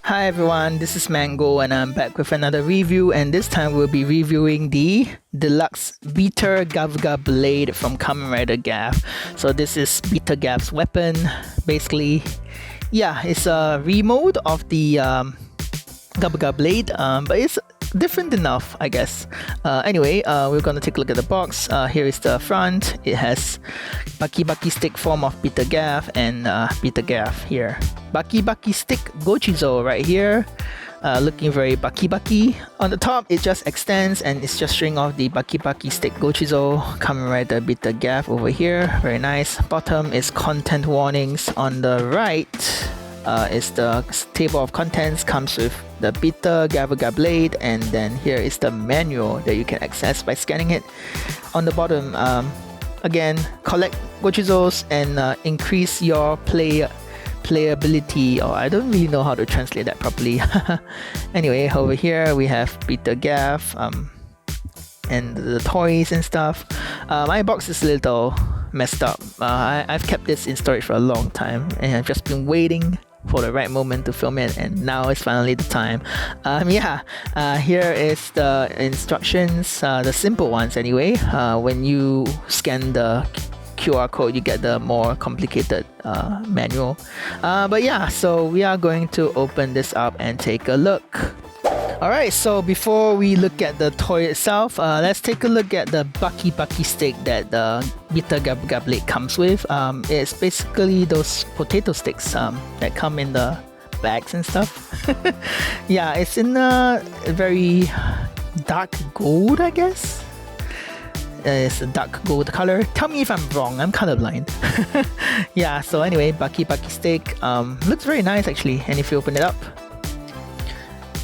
Hi everyone, this is Mango and I'm back with another review, and this time we'll be reviewing the DX Bitter Gavvgablade from Kamen Rider Gavv. So this is Bitter Gavv's weapon, basically. Yeah, it's a remode of the Gavvgablade, but it's different enough, I guess. Anyway, we're gonna take a look at the box. Here is the front. It has Bakibaki Stick form of Bitter Gavv and Bitter Gavv here. Bakibaki Stick Gochizo right here. Looking very Bakibaki. On the top, it just extends and it's just showing off the Bakibaki Stick Gochizo. Kamen Rider Bitter Gavv over here. Very nice. Bottom is content warnings. On the right is the table of contents. Comes with the Bitter Gavvgablade, and then here is the manual that you can access by scanning it. On the bottom, again, collect Gochizos and increase your playability, or I don't really know how to translate that properly. Anyway, over here we have Bitter Gavv and the toys and stuff. My box is a little messed up. I've kept this in storage for a long time and I've just been waiting for the right moment to film it, and now is finally the time. Here is the instructions, the simple ones anyway. When you scan the QR code, you get the more complicated manual. But yeah, so we are going to open this up and take a look. Alright, so before we look at the toy itself, let's take a look at the Bakibaki Stick that the Bitter Gavvgablade comes with. It's basically those potato sticks that come in the bags and stuff. Yeah, it's in a very dark gold, I guess. It's a dark gold color. Tell me if I'm wrong, I'm colorblind. Yeah, so anyway, Bakibaki Stick looks very nice actually, and if you open it up,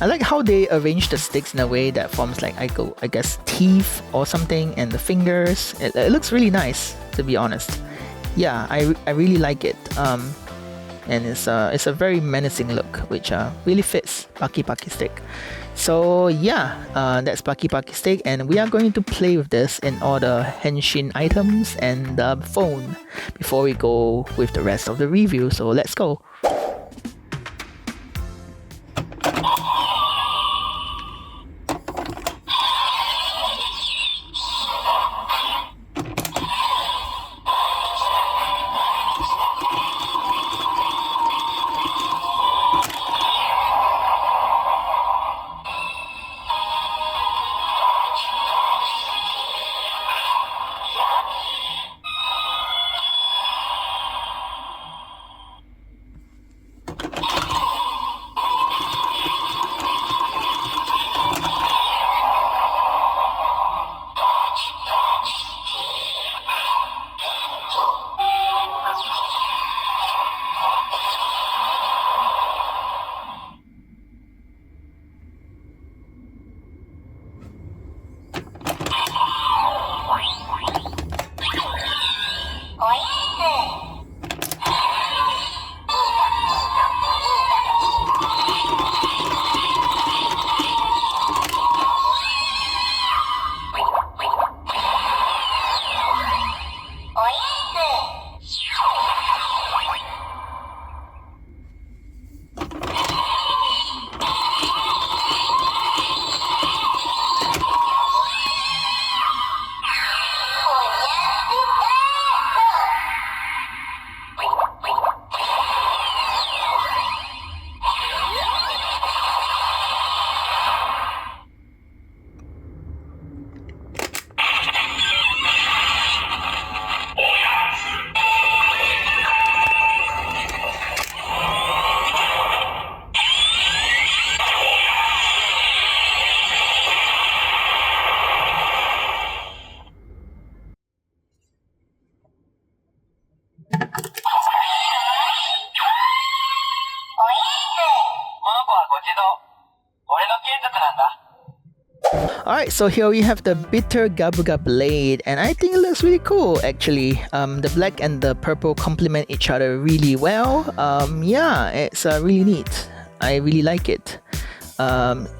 I like how they arrange the sticks in a way that forms like, I guess, teeth or something, and the fingers. It looks really nice, to be honest. Yeah, I really like it. And it's a very menacing look, which really fits Bakibaki Stick. So yeah, that's Bakibaki Stick, and we are going to play with this in all the henshin items and the phone before we go with the rest of the review. So let's go. Alright, so here we have the Bitter Gavvgablade, and I think it looks really cool actually. The black and the purple complement each other really well. Yeah, it's really neat. I really like it.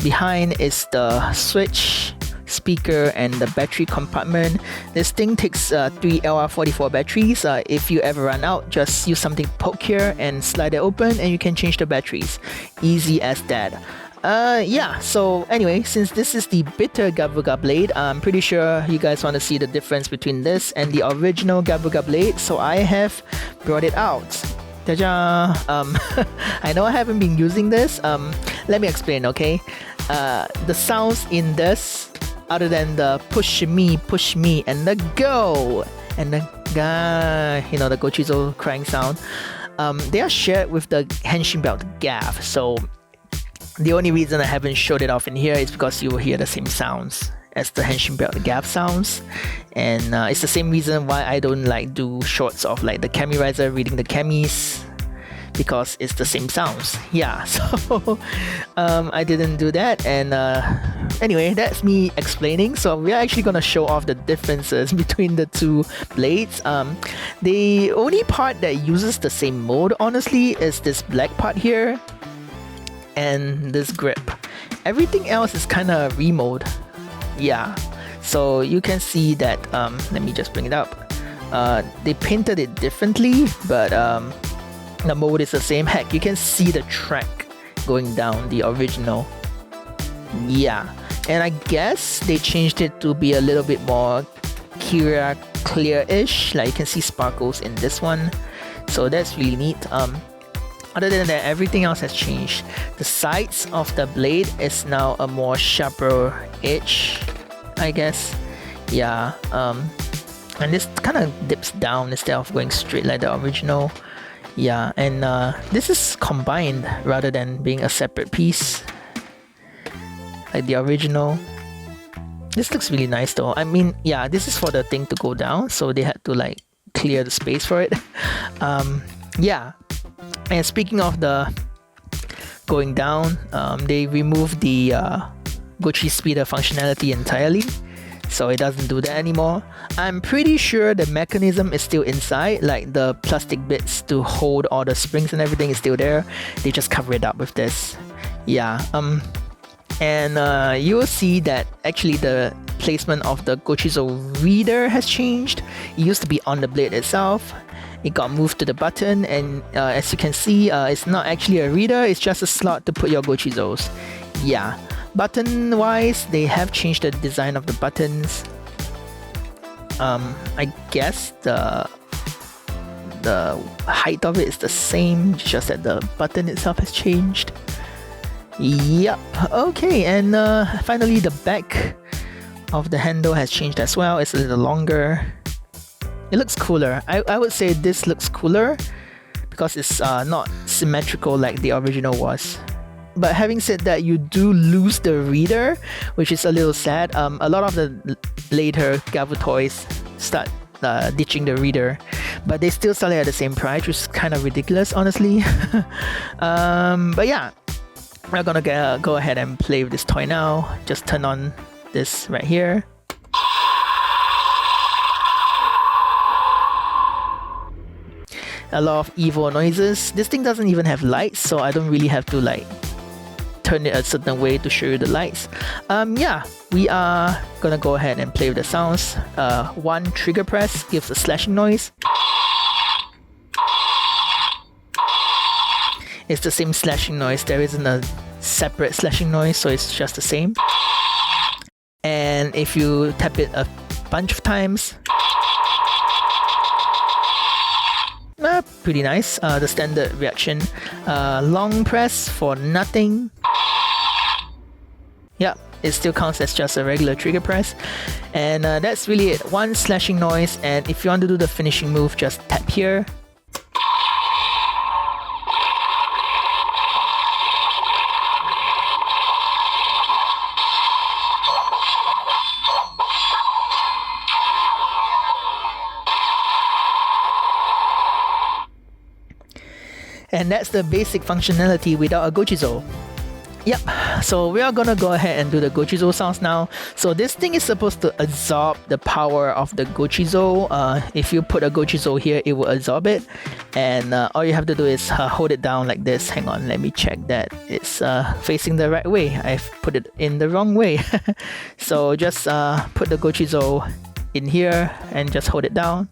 Behind is the switch speaker and the battery compartment. This thing takes 3 LR44 batteries. If you ever run out, just use something to poke here and slide it open and you can change the batteries. Easy as that. Yeah, so anyway, since this is the Bitter Gavvgablade, I'm pretty sure you guys want to see the difference between this and the original Gavvgablade, so I have brought it out. Ta-da! I know I haven't been using this. Let me explain, okay? The sounds in this, other than the push me, and the go, and the ga, you know, the Gochizo crying sound, they are shared with the Henshin Belt Gavv, so the only reason I haven't showed it off in here is because you will hear the same sounds as the Henshin Belt Gavv sounds, and it's the same reason why I don't like do shorts of like the Kamen Rider reading the Kamis, because it's the same sounds. Yeah, so I didn't do that, and anyway, that's me explaining. So we're actually gonna show off the differences between the two blades. The only part that uses the same mode, honestly, is this black part here and this grip. Everything else is kind of remode. Yeah, so you can see that, let me just bring it up. They painted it differently, but the mode is the same. Heck, you can see the track going down, the original. Yeah, and I guess they changed it to be a little bit more clear-ish. Like you can see sparkles in this one, so that's really neat. Other than that, everything else has changed. The sides of the blade is now a more sharper edge, I guess. Yeah, and this kind of dips down instead of going straight like the original. Yeah, and this is combined rather than being a separate piece like the original. This looks really nice though. I mean, yeah, this is for the thing to go down, so they had to like clear the space for it. Yeah. And speaking of the going down, they removed the Gochi Speeder functionality entirely, so it doesn't do that anymore. I'm pretty sure the mechanism is still inside, like the plastic bits to hold all the springs and everything is still there. They just cover it up with this. Yeah, and you will see that actually the placement of the Gochizo reader has changed. It used to be on the blade itself. It got moved to the button, and as you can see, it's not actually a reader, it's just a slot to put your Gochizos. Yeah, button wise, they have changed the design of the buttons. I guess the height of it is the same, just that the button itself has changed. Yep, okay, and finally the back of the handle has changed as well. It's a little longer. It looks cooler. I would say this looks cooler because it's not symmetrical like the original was. But having said that, you do lose the reader, which is a little sad. A lot of the later Gavv toys start ditching the reader, but they still sell it at the same price, which is kind of ridiculous, honestly. But yeah, we're gonna go ahead and play with this toy now. Just turn on this right here. A lot of evil noises. This thing doesn't even have lights, so I don't really have to like turn it a certain way to show you the lights. Yeah, we are gonna go ahead and play with the sounds. One trigger press gives a slashing noise. It's the same slashing noise. There isn't a separate slashing noise, so it's just the same. And if you tap it a bunch of times, pretty nice. The standard reaction. Long press for nothing. Yep, it still counts as just a regular trigger press. And that's really it. One slashing noise, and if you want to do the finishing move, just tap here. And that's the basic functionality without a Gochizo. Yep, so we are gonna go ahead and do the Gochizo sounds now. So this thing is supposed to absorb the power of the Gochizo. If you put a Gochizo here, it will absorb it. And all you have to do is hold it down like this. Hang on, let me check that it's facing the right way. I've put it in the wrong way. So just put the Gochizo in here and just hold it down.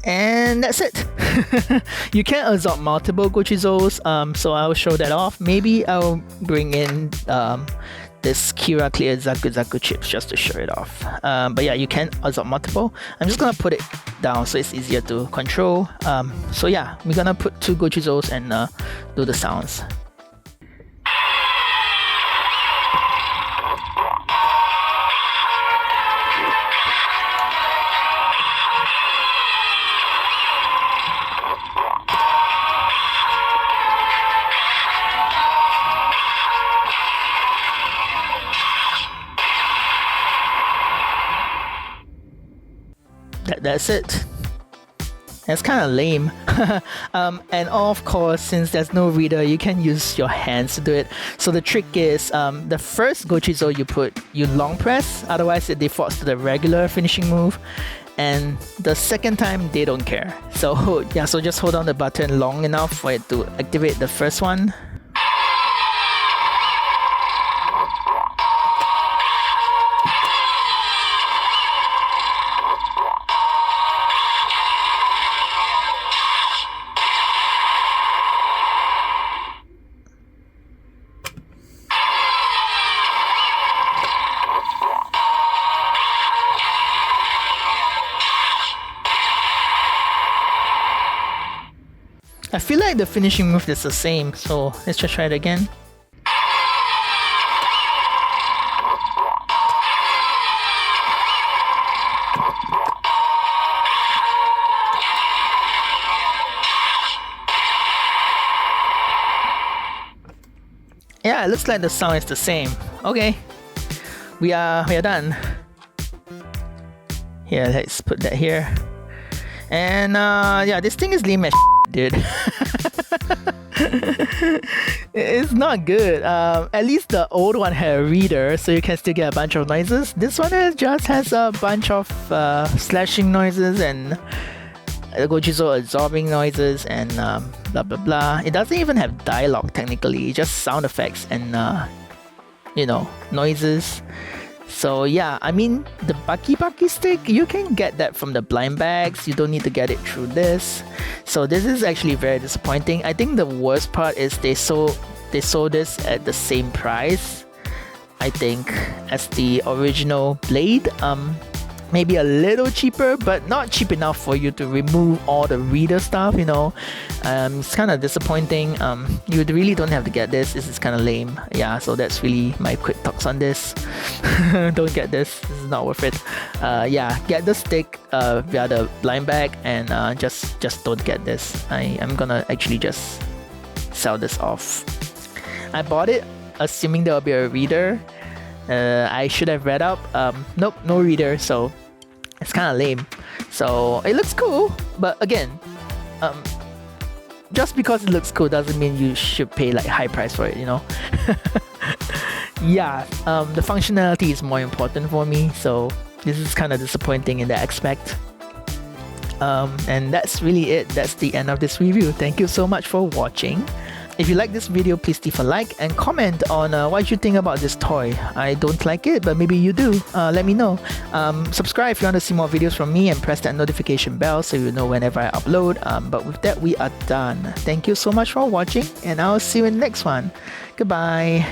And that's it. You can absorb multiple Gochizos, so I'll show that off. Maybe I'll bring in this Kira Clear Zaku Zaku chips just to show it off. But yeah, you can absorb multiple. I'm just gonna put it down so it's easier to control. So yeah, we're gonna put 2 Gochizos and do the sounds. That's it. That's kind of lame. And of course, since there's no reader, you can use your hands to do it. So the trick is, the first Gochizo you long press, otherwise it defaults to the regular finishing move. And the second time, they don't care. So yeah, so just hold down the button long enough for it to activate the first one. I feel like the finishing move is the same, so let's just try it again. Yeah, it looks like the sound is the same. Okay, we are done. Here, let's put that here. And yeah, this thing is lame as dude. It's not good. At least the old one had a reader, so you can still get a bunch of noises. This one just has a bunch of slashing noises and Gochizo absorbing noises and blah blah blah. It doesn't even have dialogue technically, just sound effects and you know, noises. So yeah, I mean, the Bakibaki Stick, you can get that from the blind bags. You don't need to get it through this. So this is actually very disappointing. I think the worst part is they sold this at the same price, I think, as the original blade. Maybe a little cheaper, but not cheap enough for you to remove all the reader stuff, you know. It's kind of disappointing. You really don't have to get this. This is kind of lame. Yeah, so that's really my quick thoughts on this. Don't get this. This is not worth it. Yeah, get the stick via the blind bag, and just don't get this. I'm gonna actually just sell this off. I bought it assuming there will be a reader. I should have read up. Nope, no reader, so it's kind of lame. So it looks cool, but again, just because it looks cool doesn't mean you should pay like high price for it, you know. Yeah, the functionality is more important for me, so this is kind of disappointing in that aspect. And that's really it. That's the end of this review. Thank you so much for watching. If you like this video, please leave a like and comment on what you think about this toy. I don't like it, but maybe you do. Let me know. Subscribe if you want to see more videos from me, and press that notification bell so you know whenever I upload. But with that, we are done. Thank you so much for watching, and I'll see you in the next one. Goodbye.